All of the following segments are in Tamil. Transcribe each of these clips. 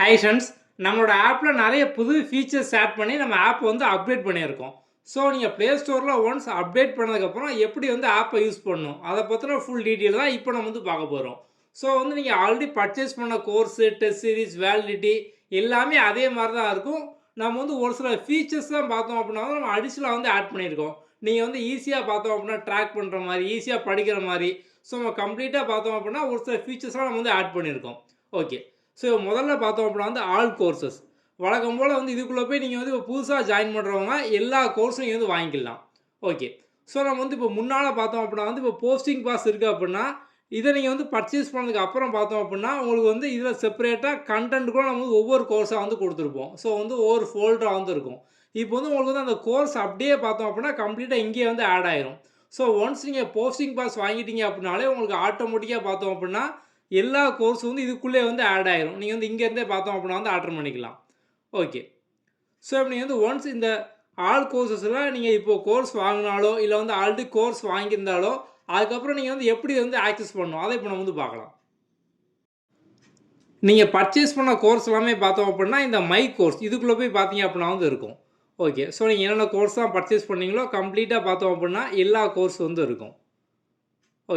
ஹை ஃப்ரெண்ட்ஸ், நம்மளோட ஆப்பில் நிறைய புது ஃபீச்சர்ஸ் ஆட் பண்ணி நம்ம ஆப் வந்து அப்டேட் பண்ணியிருக்கோம். ஸோ நீங்கள் ப்ளே ஸ்டோரில் ஒன்ஸ் அப்டேட் பண்ணதுக்கப்புறம் எப்படி வந்து ஆப்பை யூஸ் பண்ணணும் அதை பற்றின ஃபுல் டீட்டெயில் தான் இப்போ நம்ம வந்து பார்க்க போகிறோம். ஸோ வந்து நீங்கள் ஆல்ரெடி பர்ச்சேஸ் பண்ண கோர்ஸு, டெஸ்ட் சீரிஸ், வேலிடிட்டி எல்லாமே அதே மாதிரி தான் இருக்கும். நம்ம வந்து ஒரு சில ஃபீச்சர்ஸ் தான் பார்த்தோம் அப்படின்னா நம்ம அடிஷனலாக வந்து ஆட் பண்ணியிருக்கோம். நீங்கள் வந்து ஈஸியாக பார்த்தோம் அப்படின்னா ட்ராக் பண்ணுற மாதிரி, ஈஸியாக படிக்கிற மாதிரி, ஸோ நம்ம கம்ப்ளீட்டாக பார்த்தோம் அப்படின்னா ஒரு சில ஃபீச்சர்ஸ்லாம் நம்ம வந்து ஆட் பண்ணியிருக்கோம். ஓகே. ஸோ முதல்ல பார்த்தோம் அப்படின்னா வந்து ஆல் கோர்சஸ் வழக்கம் போல் வந்து இதுக்குள்ளே போய் நீங்கள் வந்து இப்போ புதுசாக ஜாயின் பண்ணுறவங்க எல்லா கோர்ஸும் நீங்கள் வந்து வாங்கிக்கலாம். ஓகே. ஸோ நம்ம வந்து இப்போ முன்னால் பார்த்தோம் அப்படின்னா வந்து இப்போ போஸ்டிங் பாஸ் இருக்குது அப்படின்னா இதை நீங்கள் வந்து பர்ச்சேஸ் பண்ணதுக்கு அப்புறம் பார்த்தோம் அப்படின்னா உங்களுக்கு வந்து இதில் செப்பரேட்டாக கண்டென்ட் கூட நம்ம வந்து ஒவ்வொரு கோர்ஸாக வந்து கொடுத்துருப்போம். ஸோ வந்து ஒவ்வொரு ஃபோல்டராக வந்து இருக்கும். இப்போ வந்து உங்களுக்கு வந்து அந்த கோர்ஸ் அப்படியே பார்த்தோம் அப்படின்னா கம்ப்ளீட்டாக இங்கேயே வந்து ஆட் ஆயிரும். ஸோ ஒன்ஸ் நீங்கள் போஸ்டிங் பாஸ் வாங்கிட்டீங்க அப்படின்னாலே உங்களுக்கு ஆட்டோமேட்டிக்காக பார்த்தோம் அப்படின்னா எல்லா கோர்ஸும் வந்து இதுக்குள்ளே வந்து ஆட் ஆயிரும். நீங்கள் வந்து இங்கேருந்தே பார்த்தோம் அப்படின்னா வந்து ஆர்டர் பண்ணிக்கலாம். ஓகே. ஸோ இப்போ நீங்கள் வந்து ஒன்ஸ் இந்த ஆல் கோர்சஸில் நீங்கள் இப்போது கோர்ஸ் வாங்கினாலோ இல்லை வந்து ஆல்ரெடி கோர்ஸ் வாங்கியிருந்தாலோ அதுக்கப்புறம் நீங்கள் வந்து எப்படி வந்து ஆக்சஸ் பண்ணணும் அதை இப்போ நம்ம வந்து பார்க்கலாம். நீங்கள் பர்ச்சேஸ் பண்ண கோர்ஸ் எல்லாமே பார்த்தோம் அப்படின்னா இந்த மை கோர்ஸ் இதுக்குள்ளே போய் பார்த்தீங்க அப்படின்னா வந்து இருக்கும். ஓகே. ஸோ நீங்கள் என்னென்ன கோர்ஸ் தான் பர்ச்சேஸ் பண்ணீங்களோ கம்ப்ளீட்டாக பார்த்தோம் அப்படின்னா எல்லா கோர்ஸ் வந்து இருக்கும்.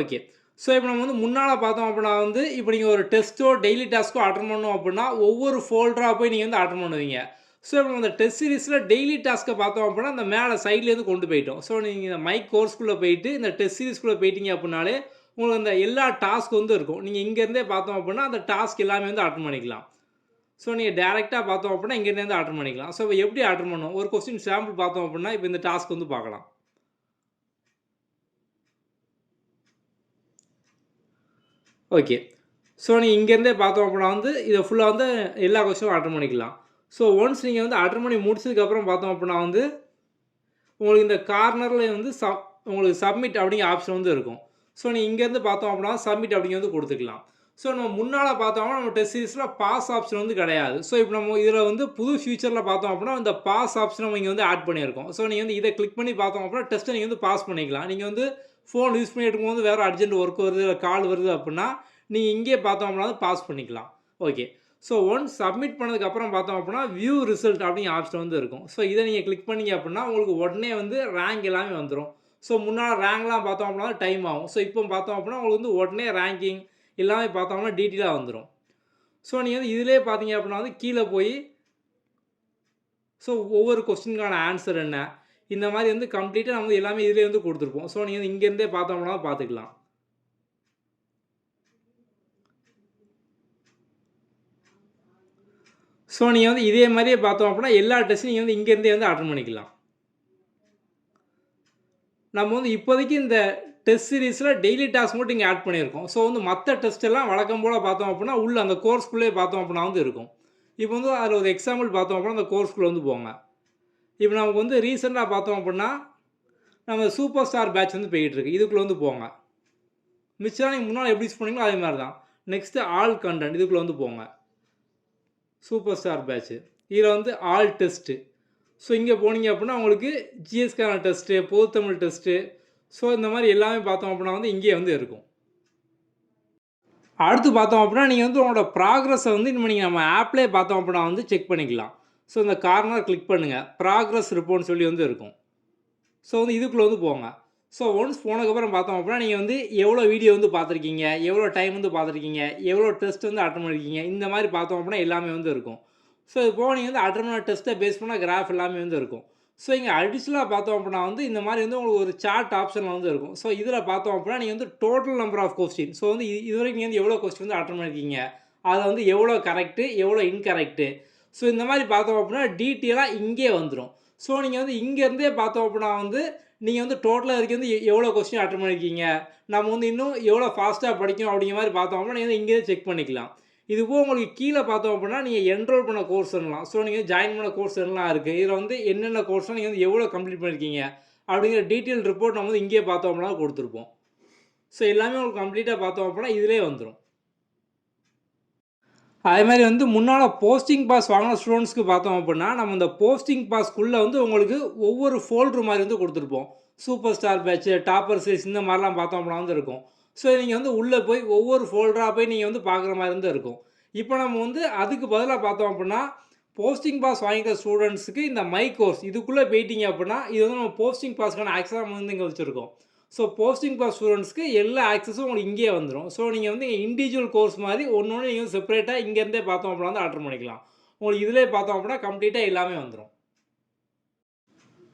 ஓகே. ஸோ இப்போ நம்ம வந்து முன்னால் பார்த்தோம் அப்படின்னா வந்து இப்போ நீங்கள் ஒரு டெஸ்ட்டோ டெய்லி டாஸ்க்கோ அட்டன் பண்ணோம் அப்படின்னா ஒவ்வொரு ஃபோல்டராக போய் நீங்கள் வந்து அட்டன் பண்ணுவீங்க. ஸோ இப்போ அந்த டெஸ்ட் சீரிஸில் டெய்லி டாஸ்க்கை பார்த்தோம் அப்படின்னா அந்த மேலே சைட்லேருந்து கொண்டு போயிட்டோம். ஸோ நீங்கள் இந்த மைக் கோர்ஸ்குள்ளே போயிட்டு இந்த டெஸ்ட் சீரிஸ்குள்ளே போயிட்டீங்க அப்படின்னாலே உங்களுக்கு அந்த எல்லா டாஸ்க் வந்து இருக்கும். நீங்கள் இங்கேருந்தே பார்த்தோம் அப்படின்னா அந்த டாஸ்க் எல்லாமே வந்து அட்டன் பண்ணிக்கலாம். ஸோ நீங்கள் டேரெக்டாக பார்த்தோம் அப்படின்னா இங்கேருந்து அட்டன் பண்ணிக்கலாம். ஸோ இப்போ எப்படி அட்டன் பண்ணணும் ஒரு கொஸ்டின் சாம்பிள் பார்த்தோம் அப்படின்னா இப்போ இந்த டாஸ்க் வந்து பார்க்கலாம். ஓகே. ஸோ நீங்கள் இங்கேருந்தே பார்த்தோம் அப்படின்னா வந்து இதை ஃபுல்லாக வந்து எல்லா கொஸ்டினும் அட்டன் பண்ணிக்கலாம். ஸோ ஒன்ஸ் நீங்கள் வந்து அட்டன் பண்ணி முடிச்சதுக்கப்புறம் பார்த்தோம் அப்படின்னா வந்து உங்களுக்கு இந்த கார்னரில் வந்து உங்களுக்கு சப்மிட் அப்படிங்கிற ஆப்ஷன் வந்து இருக்கும். ஸோ நீங்கள் இங்கேருந்து பார்த்தோம் அப்படின்னா சப்மிட் அப்படிங்க வந்து கொடுத்துக்கலாம். ஸோ நம்ம முன்னால் பார்த்தோம்னா நம்ம டெஸ்ட் சீரிஸில் பாஸ் ஆப்ஷன் வந்து கிடையாது. ஸோ இப்போ நம்ம இதில் வந்து புது ஃபியூச்சரில் பார்த்தோம் அப்படின்னா இந்த பாஸ் ஆப்ஷனை நம்ம இங்கே வந்து ஆட் பண்ணியிருக்கோம். ஸோ நீங்கள் வந்து இதை கிளிக் பண்ணி பார்த்தோம் அப்படின்னா டெஸ்ட்டை நீங்கள் வந்து பாஸ் பண்ணிக்கலாம். நீங்கள் வந்து ஃபோன் யூஸ் பண்ணி எடுக்கும்போது வேறு அர்ஜென்ட் ஒர்க் வருது இல்லை கால் வருது அப்படின்னா நீங்கள் இங்கே பார்த்தோம் அப்படின்னா பாஸ் பண்ணிக்கலாம். ஓகே. ஸோ ஒன்ஸ் சப்மிட் பண்ணதுக்கப்புறம் பார்த்தோம் அப்படின்னா வியூ ரிசல்ட் அப்படிங்கிற ஆப்ஷன் வந்து இருக்கும். ஸோ இதை நீங்கள் கிளிக் பண்ணிங்க அப்படின்னா உங்களுக்கு உடனே வந்து ரேங்க் எல்லாமே வந்துடும். ஸோ முன்னால் ரேங்க்லாம் பார்த்தோம் அப்படின்னா டைம் ஆகும். ஸோ இப்போ பார்த்தோம் அப்படின்னா உங்களுக்கு வந்து உடனே ரேங்கிங் எல்லாமே பார்த்தோம்னா டீட்டெயிலாக வந்துடும். ஸோ நீங்கள் வந்து இதிலே பார்த்தீங்க அப்படின்னா வந்து கீழே போய் ஸோ ஒவ்வொரு கொஸ்டினுக்கான ஆன்சர் என்ன இந்த மாதிரி வந்து கம்ப்ளீட்டாக நம்ம எல்லாமே இதிலே வந்து கொடுத்துருப்போம். ஸோ நீங்கள் வந்து இங்கேருந்தே பார்த்தோம்னா பார்த்துக்கலாம். ஸோ நீங்கள் வந்து இதே மாதிரியே பார்த்தோம் அப்படின்னா எல்லா டெஸ்ட்டும் நீங்கள் வந்து இங்கேருந்தே வந்து அட்டன் பண்ணிக்கலாம். நம்ம வந்து இப்போதைக்கு இந்த டெஸ்ட் சீரிஸில் டெய்லி டாஸ்க் மட்டும் இங்கே ஆட் பண்ணியிருக்கோம். ஸோ வந்து மற்ற டெஸ்ட் எல்லாம் வழக்கம் போல் பார்த்தோம் அப்படின்னா உள்ள அந்த கோர்ஸ்குள்ளே பார்த்தோம் அப்படின்னா வந்து இருக்கும். இப்போ வந்து அதில் ஒரு எக்ஸாம்பிள் பார்த்தோம் அப்படின்னா அந்த கோர்ஸ்குள்ளே வந்து போங்க. இப்போ நமக்கு வந்து ரீசெண்டாக பார்த்தோம் அப்படின்னா நம்ம சூப்பர் ஸ்டார் பேட்ச் வந்து போய்கிட்டுருக்கு. இதுக்குள்ளே வந்து போங்க. மிச்சம் நீங்கள் முன்னால் எப்படி யூஸ் பண்ணீங்களோ அதே மாதிரி தான். நெக்ஸ்ட்டு ஆல் கண்டென்ட் இதுக்குள்ளே வந்து போங்க. சூப்பர் ஸ்டார் பேட்ச்சு இதில் வந்து ஆல் டெஸ்ட்டு. ஸோ இங்கே போனீங்க அப்படின்னா உங்களுக்கு ஜிஎஸ்கான டெஸ்ட்டு, பொதுத்தமிழ் டெஸ்ட்டு, ஸோ இந்த மாதிரி எல்லாமே பார்த்தோம் அப்படின்னா வந்து இங்கேயே வந்து இருக்கும். அடுத்து பார்த்தோம் அப்படின்னா நீங்கள் வந்து உங்களோட ப்ராக்ரஸை வந்து இனிமேல் நீங்கள் நம்ம ஆப்லேயே பார்த்தோம் அப்படின்னா வந்து செக் பண்ணிக்கலாம். ஸோ இந்த கார்னர் கிளிக் பண்ணுங்கள், ப்ராக்ரஸ் ரிப்போர்ட்னு சொல்லி வந்து இருக்கும். ஸோ வந்து இதுக்குள்ளே வந்து போங்க. ஸோ ஒன்ஸ் போனதுக்கப்புறம் பார்த்தோம் அப்படின்னா நீங்கள் வந்து எவ்வளோ வீடியோ வந்து பார்த்துருக்கீங்க, எவ்வளோ டைம் வந்து பார்த்துருக்கீங்க, எவ்வளோ டெஸ்ட் வந்து அட்டன் பண்ணியிருக்கீங்க, இந்த மாதிரி பார்த்தோம் அப்படின்னா எல்லாமே வந்து இருக்கும். ஸோ இது போக நீங்கள் வந்து அட்டன் பண்ண டெஸ்ட்டை பேஸ் பண்ணால் கிராஃப் எல்லாமே வந்து இருக்கும். ஸோ இங்கே அடிஷ்னலாக பார்த்தோம் அப்படின்னா வந்து இந்த மாதிரி வந்து உங்களுக்கு ஒரு சார்ட் ஆப்ஷனில் வந்து இருக்கும். ஸோ இதில் பார்த்தோம் அப்படின்னா நீங்கள் வந்து total number of question, so வந்து இது வரைக்கும் நீங்கள் வந்து எவ்வளோ கொஸ்டின் வந்து அட்டன் பண்ணியிருக்கீங்க, அதை வந்து எவ்வளோ கரெக்டு எவ்வளோ இன்கரெக்டு, ஸோ இந்த மாதிரி பார்த்தோம் அப்படின்னா டீட்டெயிலாக இங்கே வந்துடும். ஸோ நீங்கள் வந்து இங்கேருந்தே பார்த்தோம் அப்படின்னா வந்து நீங்கள் வந்து டோட்டலாக வரைக்கும் வந்து எவ்வளோ கொஸ்டின் அட்டன் பண்ணியிருக்கீங்க, நம்ம வந்து இன்னும் எவ்வளோ ஃபாஸ்ட்டாக படிக்கும் அப்படிங்கிற மாதிரி பார்த்தோம் அப்படின்னா நீங்கள் வந்து இங்கேயே செக் பண்ணிக்கலாம். இதுபோல் உங்களுக்கு கீழே பார்த்தோம் அப்படின்னா நீங்கள் என்ரோல் பண்ண கோர்ஸ் என்னலாம், ஸோ நீங்கள் ஜாயின் பண்ண கோர்ஸ் என்னலாம் இருக்குது, இதில் வந்து என்னென்ன கோர்ஸ்லாம் நீங்கள் வந்து எவ்வளோ கம்ப்ளீட் பண்ணியிருக்கீங்க அப்படிங்கிற டீட்டெயில் ரிப்போர்ட் நம்ம வந்து இங்கேயே பார்த்தோம் அப்படின்னா கொடுத்துருப்போம். ஸோ எல்லாமே உங்களுக்கு கம்ப்ளீட்டாக பார்த்தோம் அப்படின்னா இதிலே வந்துடும். அதே மாதிரி வந்து முன்னால் போஸ்டிங் பாஸ் வாங்கின ஸ்டூடெண்ட்ஸ்க்கு பார்த்தோம் அப்படின்னா நம்ம இந்த போஸ்டிங் பாஸ்க்குள்ளே வந்து உங்களுக்கு ஒவ்வொரு ஃபோல்டர் மாதிரி வந்து கொடுத்துருப்போம். Super star batch, topper series இந்த மாதிரிலாம் பார்த்தோம் அப்படின்னா வந்து இருக்கும். ஸோ நீங்கள் வந்து உள்ளே போய் ஒவ்வொரு ஃபோல்டராக போய் நீங்கள் வந்து பார்க்குற மாதிரி வந்து இருக்கும். இப்போ நம்ம வந்து அதுக்கு பதிலா பார்த்தோம் அப்படின்னா, போஸ்டிங் பாஸ் வாங்கிக்கிற ஸ்டூடண்ட்ஸுக்கு இந்த மை கோர்ஸ் இதுக்குள்ள போயிட்டீங்க அப்படின்னா, இது வந்து நம்ம போஸ்டிங் பாஸ்க்கான ஆக்சஸா நம்ம வந்து இங்க வச்சிருக்கோம். ஸோ போஸ்டிங் பாஸ் ஸ்டூடண்ட்ஸ்க்கு எல்லா ஆக்சஸும் உங்களுக்கு இங்கேயே வந்துரும். ஸோ நீங்க வந்து இண்டிவிஜுவல் கோர்ஸ் மாரி ஒண்ணு ஒண்ணு நீங்க செப்பரேட்டா இங்கருந்தே பார்த்தோம் அப்படின்னா வந்து அட்டெண்ட் பண்ணிக்கலாம். உங்களுக்கு இதிலேயே பார்த்தோம் அப்படின்னா கம்ப்ளீட்டா எல்லாமே வந்துரும்.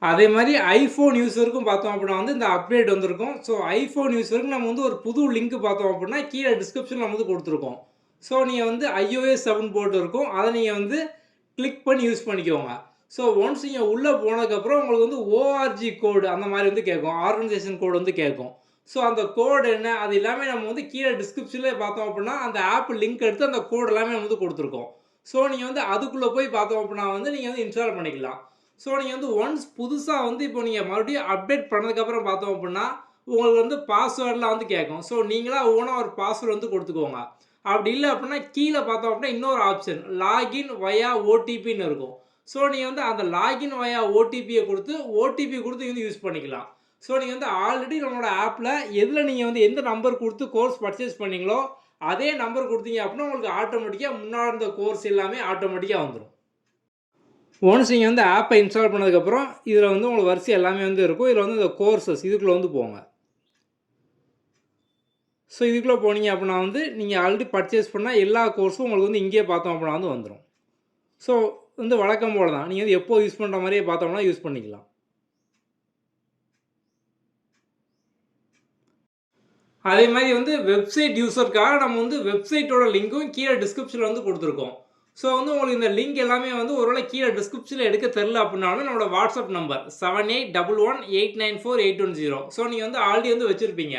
அதே மாரி iPhone யூசருக்கும் பார்த்தோம் அப்படின்னா வந்து இந்த அப்டேட் வந்திருக்கும். ஸோ iPhone யூசருக்கு நம்ம வந்து ஒரு புது லிங்க் பார்த்தோம் அப்படின்னா, கீழ டிஸ்கிரிப்ஷன்ல நம்ம வந்து குடுத்துருக்கோம். ஸோ நீங்க வந்து iOS 7 போட்டு இருக்கும். அத நீங்க வந்து கிளிக் பண்ணி யூஸ் பண்ணிக்கோங்க. ஸோ ஒன்ஸ் நீங்க உள்ள போனதுக்கப்புறம் உங்களுக்கு வந்து ORG கோட் அந்த மாரி வந்து கேட்கும். ஆர்கனைசேஷன் கோட் வந்து கேட்கும். ஸோ அந்த கோட் என்ன? அது எல்லாமே நம்ம வந்து கீழ டிஸ்கிரிப்ஷன்லயே பார்த்தோம் அப்படின்னா, அந்த ஆப் லிங்க் எடுத்து அந்த கோட் எல்லாமே நம்ம வந்து குடுத்துருக்கோம். ஸோ நீங்க வந்து அதுக்குள்ள போய் பார்த்தோம் அப்படின்னா வந்து நீங்க வந்து இன்ஸ்டால் பண்ணிக்கலாம். ஸோ நீங்க வந்து ஒன்ஸ் புதுசா வந்து இப்போ நீங்க மறுபடியும் அப்டேட் பண்ணதுக்கப்புறம் பார்த்தோம் அப்படின்னா, உங்களுக்கு வந்து பாஸ்வேர்ட்லாம் வந்து கேட்கும். ஸோ நீங்களா ஓனா ஒரு பாஸ்வேர்ட் வந்து குடுத்துக்கோங்க. அப்படி இல்ல அப்படின்னா, கீழ பார்த்தோம் அப்படின்னா இன்னொரு ஆப்ஷன் லாகின் வயா ஓடிபின்னு இருக்கும். ஸோ நீங்க வந்து அந்த லாகின் வயா ஓடிபிய குடுத்து, ஓடிபி குடுத்து வந்து யூஸ் பண்ணிக்கலாம். ஸோ நீங்க வந்து ஆல்ரெடி நம்மளோட ஆப்ல எதுல நீங்க வந்து எந்த நம்பர் குடுத்து கோர்ஸ் பர்ச்சேஸ் பண்ணீங்களோ, அதே நம்பர் குடுத்தீங்க அப்படின்னா, உங்களுக்கு ஆட்டோமேட்டிக்கா முன்னாடி இருந்த கோர்ஸ் எல்லாமே ஆட்டோமேட்டிக்கா வந்துரும். ஒன்ஸ் நீங்க வந்து ஆப்ப இன்ஸ்டால் பண்ணதுக்கப்புறம், இதில வந்து உங்களுக்கு வரிசை எல்லாமே வந்து இருக்கும். இதில வந்து இந்த கோர்ஸஸ் இதுக்குள்ள வந்து போங்க. ஸோ இதுக்குள்ள போனீங்க அப்படின்னா வந்து, நீங்க ஆல்ரெடி பர்ச்சேஸ் பண்ண எல்லா கோர்ஸும் உங்களுக்கு வந்து இங்கேயே பார்த்தோம் அப்படின்னா வந்து வந்துரும். ஸோ வந்து வழக்கம் போல தான். நீங்க வந்து எப்போ யூஸ் பண்ற மாரியே பார்த்தோம்னா யூஸ் பண்ணிக்கலாம். அதே மாரி வந்து வெப்சைட் யூசர்க்காக நம்ம வந்து வெப்சைட்டோட லிங்க்கும் கீழ டிஸ்கிரிப்ஷன்ல வந்து குடுத்துருக்கோம். ஸோ வந்து உங்களுக்கு இந்த லிங்க் எல்லாமே வந்து ஒரு வேளை கீழ டிஸ்கிரிப்ஷன்ல எடுக்க தெரியல அப்படின்னாலும் நம்மளோட வாட்ஸ்அப் நம்பர் 7811894810. ஸோ நீங்க வந்து ஆல்ரெடி வந்து வச்சிருப்பீங்க.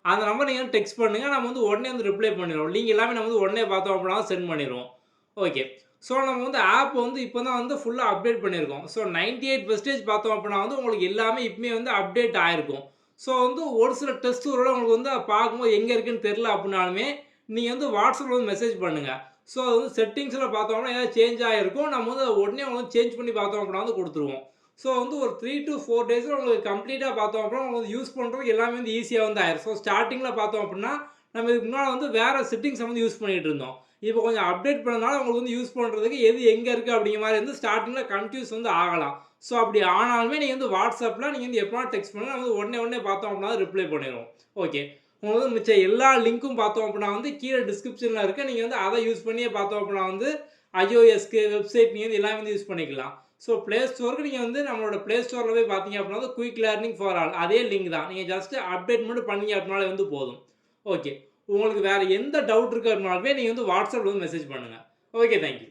அந்த நம்பர் நீங்க வந்து டெக்ஸ்ட் பண்ணுங்க. நம்ம வந்து உடனே வந்து ரிப்ளை பண்ணிருவோம். லிங்க் எல்லாமே நம்ம வந்து உடனே பார்த்தோம் அப்படின்னா சென்ட் பண்ணிருவோம். ஓகே. ஸோ நம்ம வந்து ஆப் வந்து இப்போ தான் வந்து ஃபுல்லா அப்டேட் பண்ணியிருக்கோம். ஸோ 98% பார்த்தோம் அப்படின்னா வந்து உங்களுக்கு எல்லாமே இப்பமே வந்து அப்டேட் ஆயிருக்கும். ஸோ வந்து ஒரு சில டெஸ்ட் ஒருவேள உங்களுக்கு வந்து பார்க்கும்போது எங்க இருக்குன்னு தெரியல அப்படின்னாலுமே, நீங்க வந்து வாட்ஸ்அப்ல வந்து மெசேஜ் பண்ணுங்க. ஸோ அது வந்து செட்டிங்ஸ்ல பார்த்தோம்னா ஏதாவது சேஞ்ச் ஆகிருக்கும். நம்ம வந்து அத உடனே வந்து சேஞ்ச் பண்ணி பார்த்தோம் அப்படின்னா வந்து குடுத்துருவோம். ஸோ வந்து ஒரு 3 to 4 டேஸ்ல உங்களுக்கு கம்ப்ளீட்டா பார்த்தோம் அப்படின்னா, உங்களுக்கு யூஸ் பண்றதுக்கு எல்லாமே வந்து ஈஸியா வந்து ஆயிரும். ஸோ ஸ்டார்ட்டிங்ல பார்த்தோம் அப்படின்னா, நம்ம இதுக்கு முன்னால வந்து வேற செட்டிங்ஸ வந்து யூஸ் பண்ணிட்டு இருந்தோம். இப்போ கொஞ்சம் அப்டேட் பண்ணனால உங்களுக்கு வந்து யூஸ் பண்றதுக்கு எது எங்க இருக்கு அப்படிங்கிற மாரி வந்து ஸ்டார்ட்டிங்ல கன்ஃப்யூஸ் வந்து ஆகலாம். ஸோ அப்படி ஆனாலுமே நீங்க வந்து WhatsAppல நீங்க வந்து எப்பனாலும் டெக்ஸ்ட் பண்ணுங்க. நம்ம வந்து உடனே உடனே பார்த்தோம் அப்படின்னா ரிப்ளை பண்ணிருவோம். ஓகே. உங்களுக்கு வந்து மிச்ச எல்லா லிங்க்கும் பார்த்தோம் அப்படின்னா வந்து கீழ டிஸ்கிரிப்ஷன்ல இருக்கு. நீங்க வந்து அத யூஸ் பண்ணியே பார்த்தோம் அப்படின்னா வந்து iOSக்கு வெப்சைட் நீங்க வந்து எல்லாமே வந்து யூஸ் பண்ணிக்கலாம். ஸோ Play Storeக்கு நீங்க வந்து நம்மளோட Play Storeல போய் பார்த்தீங்க அப்படின்னா வந்து குயிக் லேர்னிங் ஃபார் ஆல் அதே லிங்க் தான். நீங்க ஜஸ்ட் அப்டேட் மட்டும் பண்ணீங்க அப்படின்னாலே வந்து போதும். ஓகே. உங்களுக்கு வேற எந்த டவுட் இருக்கு அப்படின்னாலுமே நீங்க வந்து WhatsAppல வந்து மெசேஜ் பண்ணுங்க. ஓகே. Thank you.